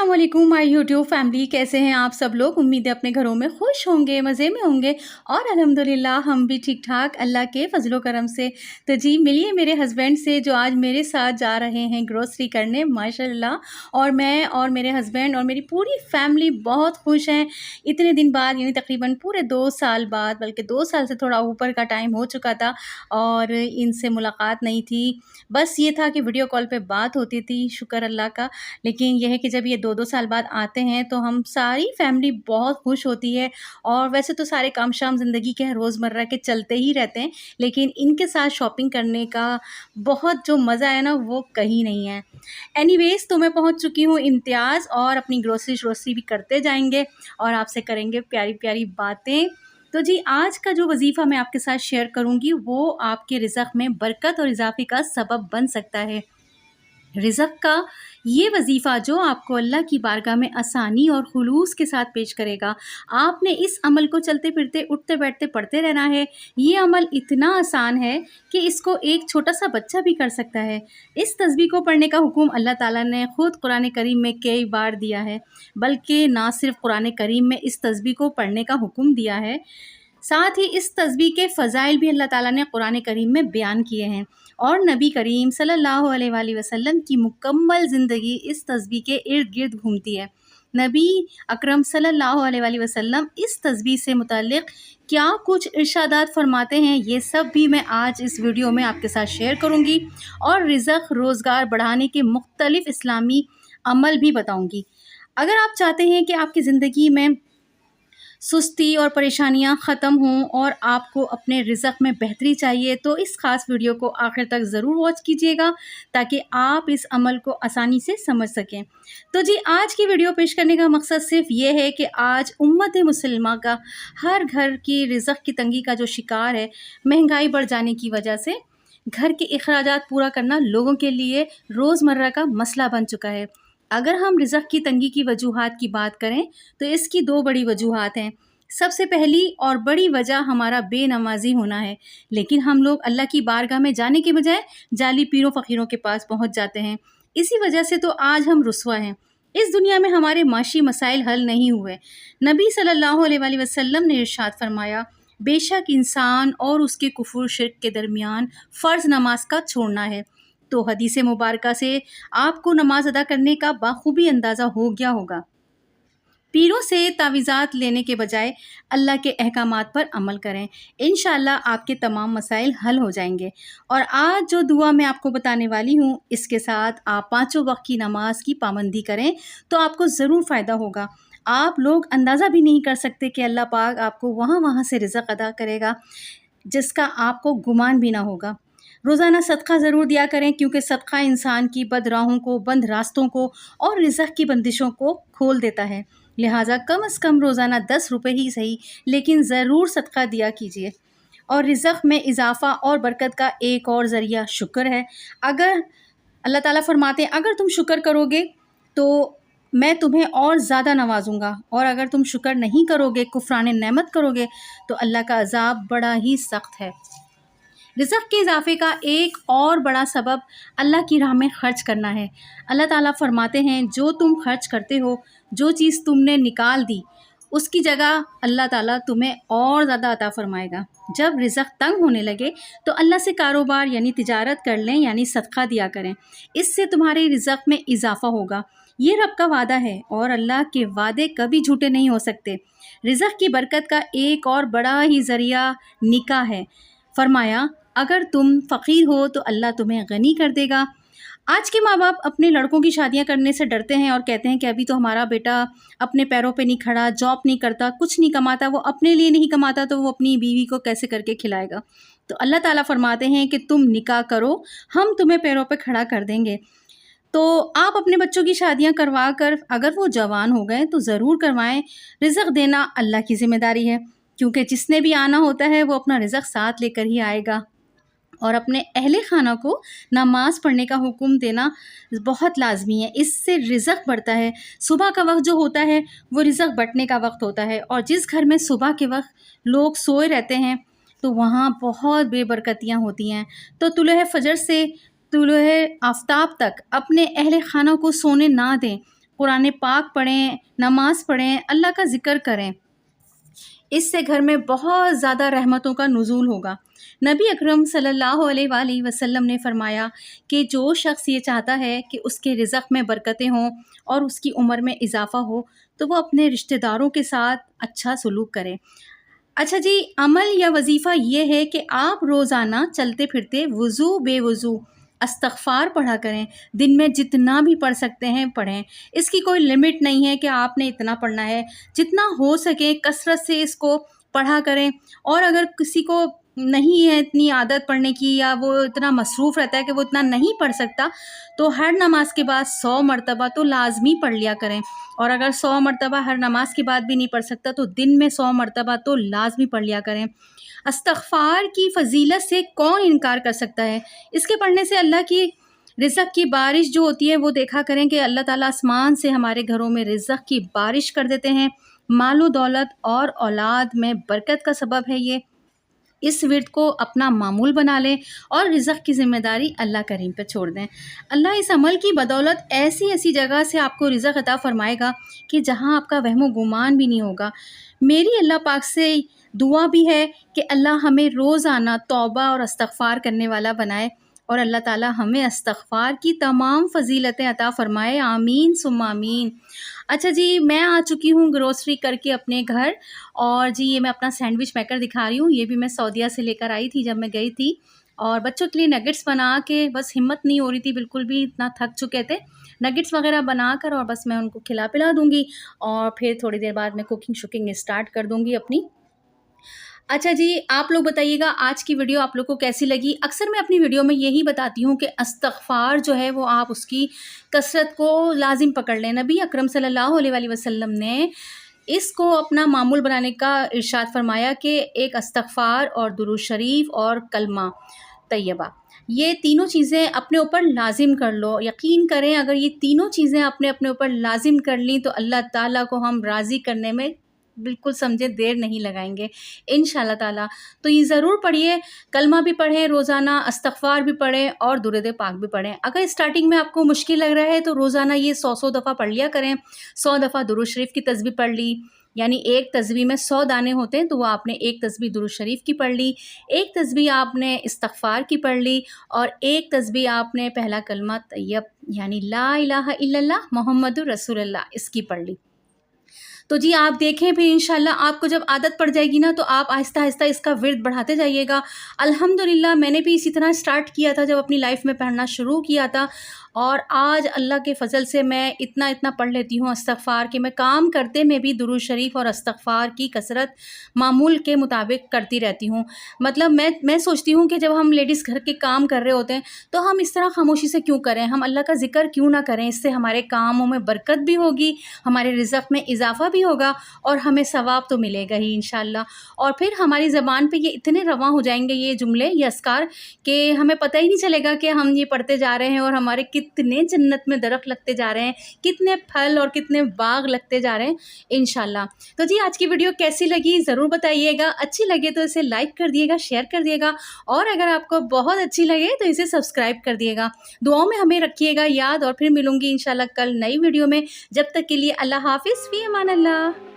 अस्सलाम वालेकुम my YouTube family, कैसे हैं आप सब लोग। उम्मीद है अपने घरों में खुश होंगे, मज़े में होंगे और अल्हम्दुलिल्लाह हम भी ठीक ठाक अल्लाह के फजलो करम से। तो जी मिलिए मेरे हस्बैंड से जो आज मेरे साथ जा रहे हैं ग्रोसरी करने माशाल्लाह। और मैं और मेरे हस्बैंड और मेरी पूरी फैमिली बहुत खुश हैं। इतने दिन बाद यानी तकरीबन पूरे 2 साल बाद, बल्कि 2 साल से थोड़ा ऊपर का टाइम हो चुका था और इनसे मुलाकात नहीं थी। बस ये था कि वीडियो कॉल पे बात होती थी, शुक्र अल्लाह का। लेकिन यह है कि जब ये 2-2 साल बाद आते हैं तो हम सारी फैमिली बहुत खुश होती है। और वैसे तो सारे काम शाम ज़िंदगी के रोज़मर्रा के चलते ही रहते हैं, लेकिन इनके साथ शॉपिंग करने का बहुत जो मज़ा है ना वो कहीं नहीं है। एनीवेज़ तो मैं पहुंच चुकी हूँ इम्तियाज़ और अपनी ग्रोसरी भी करते जाएंगे और आपसे करेंगे प्यारी प्यारी बातें। तो जी आज का जो वजीफ़ा मैं आपके साथ शेयर करूँगी वो आपके रिज़्क़ में बरकत और इजाफ़े का सबब बन सकता है। रिज़्क़ का ये वजीफ़ा जो आपको अल्लाह की बारगाह में आसानी और खुलूस के साथ पेश करेगा। आपने इस अमल को चलते फिरते उठते बैठते पढ़ते रहना है। ये अमल इतना आसान है कि इसको एक छोटा सा बच्चा भी कर सकता है। इस तस्बीह को पढ़ने का हुक्म अल्लाह ताला ने ख़ुद कुरान करीम में कई बार दिया है, बल्कि ना सिर्फ कुरान करीम में इस तस्बीह को पढ़ने का हुक्म दिया है, साथ ही इस तस्बीह के फ़ज़ाइल भी अल्लाह ताला ने कुरान करीम में बयान किए हैं। और नबी करीम सल्लल्लाहु अलैहि वसल्लम की मुकम्मल ज़िंदगी इस तस्बीह के इर्द गिर्द घूमती है। नबी अकरम सल्लल्लाहु अलैहि वसल्लम इस तस्बीह से मुताल्लिक़ क्या कुछ इरशादात फरमाते हैं, ये सब भी मैं आज इस वीडियो में आपके साथ शेयर करूँगी और रिज़्क़ रोज़गार बढ़ाने के मुख्तलिफ़ इस्लामी अमल भी बताऊँगी। अगर आप चाहते हैं कि आपकी ज़िंदगी में सुस्ती और परेशानियां ख़त्म हों और आपको अपने रिज़्क़ में बेहतरी चाहिए तो इस ख़ास वीडियो को आखिर तक ज़रूर वॉच कीजिएगा ताकि आप इस अमल को आसानी से समझ सकें। तो जी आज की वीडियो पेश करने का मकसद सिर्फ ये है कि आज उम्मत मुसलमा का हर घर की रिज़्क़ की तंगी का जो शिकार है, महंगाई बढ़ जाने की वजह से घर के अखराजात पूरा करना लोगों के लिए रोज़मर्रा का मसला बन चुका है। अगर हम रिज़्क़ की तंगी की वजूहात की बात करें तो इसकी 2 बड़ी वजूहात हैं। सबसे पहली और बड़ी वजह हमारा बेनमाजी होना है, लेकिन हम लोग अल्लाह की बारगाह में जाने के बजाय जाली पीरों फ़कीरों के पास पहुंच जाते हैं। इसी वजह से तो आज हम रुस्वा हैं। इस दुनिया में हमारे माशी मसाइल हल नहीं हुए। नबी सल्लल्लाहु अलैहि वसल्लम ने इरशाद फरमाया, बेशक इंसान और उसके कुफ्र शिर्क के दरमियान फ़र्ज़ नमाज का छोड़ना है। तो हदीस मुबारका से आपको नमाज अदा करने का बाखूबी अंदाज़ा हो गया होगा। पीरों से तावीज़ात लेने के बजाय अल्लाह के अहकामात पर अमल करें, इंशाअल्लाह आपके तमाम मसाइल हल हो जाएंगे। और आज जो दुआ मैं आपको बताने वाली हूँ इसके साथ आप 5 वक्त की नमाज की पाबंदी करें तो आपको ज़रूर फ़ायदा होगा। आप लोग अंदाज़ा भी नहीं कर सकते कि अल्लाह पाक आपको वहाँ से रिज़्क़ अदा करेगा जिसका आपको गुमान भी ना होगा। रोज़ाना सदका ज़रूर दिया करें क्योंकि सदका इंसान की बद राहों को, बंद रास्तों को और रिज़्क़ की बंदिशों को खोल देता है। लिहाजा कम से कम रोज़ाना 10 रुपये ही सही, लेकिन ज़रूर सदका दिया कीजिए। और रिज़्क़ में इजाफ़ा और बरकत का एक और ज़रिया शुक्र है। अगर अल्लाह ताला फरमाते हैं अगर तुम शुक्र करोगे तो मैं तुम्हें और ज़्यादा नवाजूँगा, और अगर तुम शुक्र नहीं करोगे, कुफ़रान नेमत करोगे तो अल्लाह का अज़ाब बड़ा ही सख्त है। रिज़्क़ के इजाफ़े का एक और बड़ा सबब अल्लाह की राह में ख़र्च करना है। अल्लाह ताला फरमाते हैं जो तुम खर्च करते हो, जो चीज़ तुमने निकाल दी उसकी जगह अल्लाह ताला तुम्हें और ज़्यादा अता फ़रमाएगा। जब रिज़्क़ तंग होने लगे तो अल्लाह से कारोबार यानी तिजारत कर लें, यानी सदका दिया करें। इससे तुम्हारे रिज़्क़ में इजाफ़ा होगा। ये रब का वादा है और अल्लाह के वादे कभी झूठे नहीं हो सकते। रिज़्क़ की बरकत का एक और बड़ा ही ज़रिया निकाह है। फरमाया अगर तुम फ़कीर हो तो अल्लाह तुम्हें गनी कर देगा। आज के माँ बाप अपने लड़कों की शादियां करने से डरते हैं और कहते हैं कि अभी तो हमारा बेटा अपने पैरों पे नहीं खड़ा, जॉब नहीं करता, कुछ नहीं कमाता, वो अपने लिए नहीं कमाता तो वो अपनी बीवी को कैसे करके खिलाएगा। तो अल्लाह ताला फरमाते हैं कि तुम निकाह करो, हम तुम्हें पैरों पे खड़ा कर देंगे। तो आप अपने बच्चों की शादियां करवा कर अगर वो जवान हो गए तो ज़रूर करवाएं। रिज़्क़ देना अल्लाह की ज़िम्मेदारी है, क्योंकि जिसने भी आना होता है वो अपना रिज़्क़ साथ लेकर ही आएगा। और अपने अहले खाना को नमाज़ पढ़ने का हुक्म देना बहुत लाजमी है, इससे रिज़्क़ बढ़ता है। सुबह का वक्त जो होता है वो रिज़्क़ बँटने का वक्त होता है, और जिस घर में सुबह के वक्त लोग सोए रहते हैं तो वहाँ बहुत बेबरकतियाँ होती हैं। तो तुलूह फ़जर से तुलूह आफ्ताब तक अपने अहले खाना को सोने ना दें, قرآن پاک پڑھیں، نماز پڑھیں، اللہ کا ذکر کریں، اس سے گھر میں بہت زیادہ رحمتوں کا نزول ہوگا۔ نبی اکرم صلی اللہ علیہ وآلہ وسلم نے فرمایا کہ جو شخص یہ چاہتا ہے کہ اس کے رزق میں برکتیں ہوں اور اس کی عمر میں اضافہ ہو تو وہ اپنے رشتہ داروں کے ساتھ اچھا سلوک کرے۔ اچھا جی، عمل یا وظیفہ یہ ہے کہ آپ روزانہ چلتے پھرتے وضو بے وضو استغفار پڑھا کریں، دن میں جتنا بھی پڑھ سکتے ہیں پڑھیں۔ اس کی کوئی لمٹ نہیں ہے کہ آپ نے اتنا پڑھنا ہے، جتنا ہو سکے کثرت سے اس کو پڑھا کریں۔ اور اگر کسی کو نہیں ہے اتنی عادت پڑھنے کی، یا وہ اتنا مصروف رہتا ہے کہ وہ اتنا نہیں پڑھ سکتا، تو ہر نماز کے بعد 100 مرتبہ تو لازمی پڑھ لیا کریں۔ اور اگر 100 مرتبہ ہر نماز کے بعد بھی نہیں پڑھ سکتا تو دن میں 100 مرتبہ تو لازمی پڑھ لیا کریں۔ استغفار کی فضیلت سے کون انکار کر سکتا ہے؟ اس کے پڑھنے سے اللہ کی رزق کی بارش جو ہوتی ہے وہ دیکھا کریں کہ اللہ تعالیٰ آسمان سے ہمارے گھروں میں رزق کی بارش کر دیتے ہیں۔ مال و دولت اور اولاد میں برکت کا سبب ہے یہ۔ اس ورد کو اپنا معمول بنا لیں اور رزق کی ذمہ داری اللہ کریم پہ چھوڑ دیں۔ اللہ اس عمل کی بدولت ایسی ایسی جگہ سے آپ کو رزق عطا فرمائے گا کہ جہاں آپ کا وہم و گمان بھی نہیں ہوگا۔ میری اللہ پاک سے دعا بھی ہے کہ اللہ ہمیں روزانہ توبہ اور استغفار کرنے والا بنائے، اور اللہ تعالیٰ ہمیں استغفار کی تمام فضیلتیں عطا فرمائے، آمین ثم آمین۔ اچھا جی، میں آ چکی ہوں گروسری کر کے اپنے گھر، اور جی یہ میں اپنا سینڈوچ میکر دکھا رہی ہوں۔ یہ بھی میں سعودیہ سے لے کر آئی تھی جب میں گئی تھی، اور بچوں کے لیے نگٹس بنا کے بس ہمت نہیں ہو رہی تھی بالکل بھی، اتنا تھک چکے تھے۔ نگٹس وغیرہ بنا کر اور بس میں ان کو کھلا پلا دوں گی، اور پھر تھوڑی دیر بعد میں کوکنگ اسٹارٹ کر دوں گی اپنی۔ اچھا جی، آپ لوگ بتائیے گا آج کی ویڈیو آپ لوگ کو کیسی لگی؟ اکثر میں اپنی ویڈیو میں یہی بتاتی ہوں کہ استغفار جو ہے وہ آپ اس کی کثرت کو لازم پکڑ لیں۔ نبی اکرم صلی اللہ علیہ وآلہ وسلم نے اس کو اپنا معمول بنانے کا ارشاد فرمایا کہ ایک استغفار اور درود شریف اور کلمہ طیبہ، یہ تینوں چیزیں اپنے اوپر لازم کر لو۔ یقین کریں اگر یہ تینوں چیزیں آپ نے اپنے اوپر لازم کر لیں تو اللہ تعالیٰ کو ہم راضی کرنے میں بالکل سمجھے دیر نہیں لگائیں گے انشاءاللہ تعالیٰ۔ تو یہ ضرور پڑھیے، کلمہ بھی پڑھیں روزانہ، استغفار بھی پڑھیں اور درود پاک بھی پڑھیں۔ اگر اسٹارٹنگ میں آپ کو مشکل لگ رہا ہے تو روزانہ یہ 100 دفعہ پڑھ لیا کریں۔ 100 دفعہ درود شریف کی تسبیح پڑھ لی، یعنی ایک تسبیح میں 100 دانے ہوتے ہیں، تو وہ آپ نے ایک تسبیح درود شریف کی پڑھ لی، ایک تسبیح آپ نے استغفار کی پڑھ لی، اور ایک تسبیح آپ نے پہلا کلمہ طیب یعنی لا الہ الا اللہ محمد رسول اللہ اس کی پڑھ لی۔ تو جی آپ دیکھیں پھر انشاءاللہ آپ کو جب عادت پڑ جائے گی نا تو آپ آہستہ آہستہ اس کا ورد بڑھاتے جائیے گا۔ الحمدللہ میں نے بھی اسی طرح سٹارٹ کیا تھا جب اپنی لائف میں پڑھنا شروع کیا تھا، اور آج اللہ کے فضل سے میں اتنا پڑھ لیتی ہوں استغفار کہ میں کام کرتے میں بھی درود شریف اور استغفار کی کثرت معمول کے مطابق کرتی رہتی ہوں۔ مطلب میں سوچتی ہوں کہ جب ہم لیڈیز گھر کے کام کر رہے ہوتے ہیں تو ہم اس طرح خاموشی سے کیوں کریں، ہم اللہ کا ذکر کیوں نہ کریں؟ اس سے ہمارے کاموں میں برکت بھی ہوگی، ہمارے رزق میں اضافہ بھی ہوگا، اور ہمیں ثواب تو ملے گا ہی انشاءاللہ۔ اور پھر ہماری زبان پہ یہ اتنے رواں ہو جائیں گے یہ جملے، یہ اذکار، کہ ہمیں پتہ ہی نہیں چلے گا کہ ہم یہ پڑھتے جا رہے ہیں اور ہمارے کتنے جنت میں درخت لگتے جا رہے ہیں، کتنے پھل اور کتنے باغ لگتے جا رہے ہیں انشاءاللہ۔ تو جی آج کی ویڈیو کیسی لگی ضرور بتائیے گا، اچھی لگے تو اسے لائک کر دیے گا، شیئر کر دیے گا، اور اگر آپ کو بہت اچھی لگے تو اسے سبسکرائب کر دیے گا۔ دعاؤں میں ہمیں رکھیے گا یاد، اور پھر ملوں گی انشاءاللہ کل نئی ویڈیو میں۔ جب تک کے لیے اللہ حافظ، فی امان اللہ۔